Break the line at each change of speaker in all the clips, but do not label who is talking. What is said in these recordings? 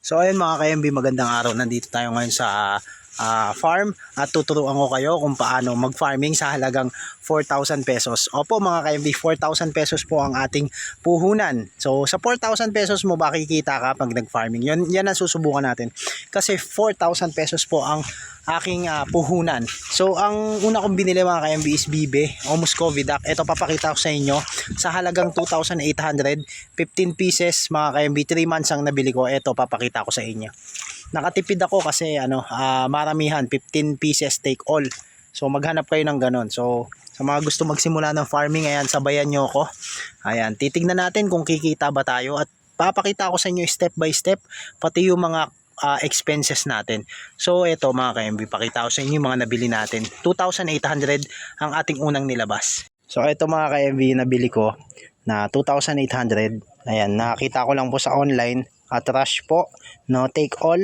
So ayun mga ka-MB, magandang araw. Nandito tayo ngayon sa farm at tuturuan ko kayo kung paano mag-farming sa halagang 4,000 pesos. Opo mga ka-MB, 4,000 pesos po ang ating puhunan. So sa 4,000 pesos mo ba kikita ka pag nag-farming? Yan ang susubukan natin. Kasi 4,000 pesos po ang aking puhunan. So ang una kong binili mga ka-MB is Bibe o Muscovy Duck. Ito papakita ko sa inyo sa halagang 2,800, 15 pieces mga ka-MB, 3 months ang nabili ko. Ito papakita ko sa inyo. Nakatipid ako kasi maramihan, 15 pieces take all. So maghanap kayo ng ganon. So sa mga gusto magsimula ng farming, ayan, sabayan nyo ako. Ayan, titignan natin kung kikita ba tayo at papakita ko sa inyo step by step pati yung mga expenses natin. So ito mga ka-MB, pakita ko sa inyo yung mga nabili natin. 2,800 ang ating unang nilabas. So ito mga ka-MB, nabili ko na 2,800. Ayan, nakita ko lang po sa online at rush po, no take all.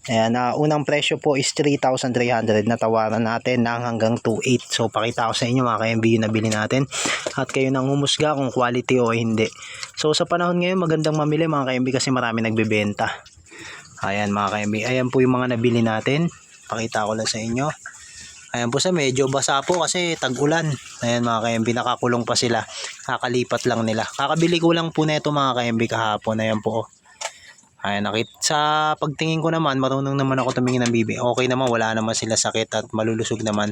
Ayan, unang presyo po is 3,300. Natawaran natin ng hanggang 2,800. So pakita ko sa inyo mga ka-MB yung nabili natin at kayo nang humusga kung quality o hindi. So sa panahon ngayon magandang mamili mga ka-MB kasi marami nagbebenta. Ayan mga ka-MB, ayan po yung mga nabili natin. Pakita ko lang sa inyo. Ayan po, sa medyo basa po kasi tag-ulan. Ayan mga ka-MB, nakakulong pa sila. Kakalipat lang nila. Kakabili ko lang po na ito mga ka-MB kahapon. Ayan po. Ayan, sa pagtingin ko naman, marunong naman ako tumingin ng bibi. Okay naman, wala naman sila sakit at malulusog naman.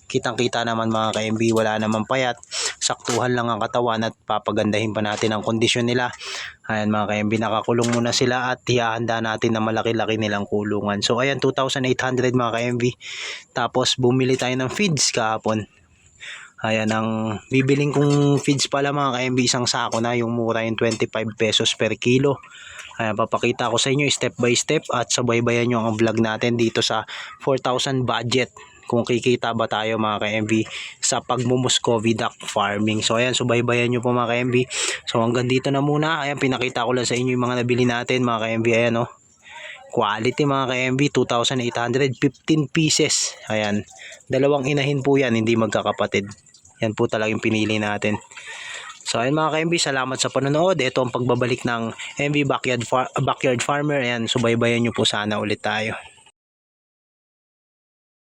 Kitang-kita naman mga ka-MB, wala naman payat. Saktuhan lang ang katawan at papagandahin pa natin ang kondisyon nila. Ayan mga ka-MB, nakakulong muna sila at hihanda natin na malaki-laki nilang kulungan. So ayan, 2,800 mga ka-MB. Tapos bumili tayo ng feeds kahapon. Ayan, ang bibiling kong feeds pala mga ka-MB, isang sako na, yung mura yung 25 pesos per kilo. Ayan, papakita ko sa inyo step by step at subaybayan nyo ang vlog natin dito sa 4,000 budget. Kung kikita ba tayo mga ka-MB sa pagmumuscovy duck farming. So ayan, subaybayan nyo po mga ka-MB. So hanggang dito na muna. Ayan, pinakita ko lang sa inyo yung mga nabili natin mga ka-MB. Ayan o. Quality mga ka-MB, 2,800, 15 pieces. Ayan, dalawang inahin po yan, hindi magkakapatid. Yan po talagang pinili natin. So ayun mga ka-MB, salamat sa panonood. Ito ang pagbabalik ng MB Backyard Farmer. Ayan, subaybayan nyo po sana ulit tayo.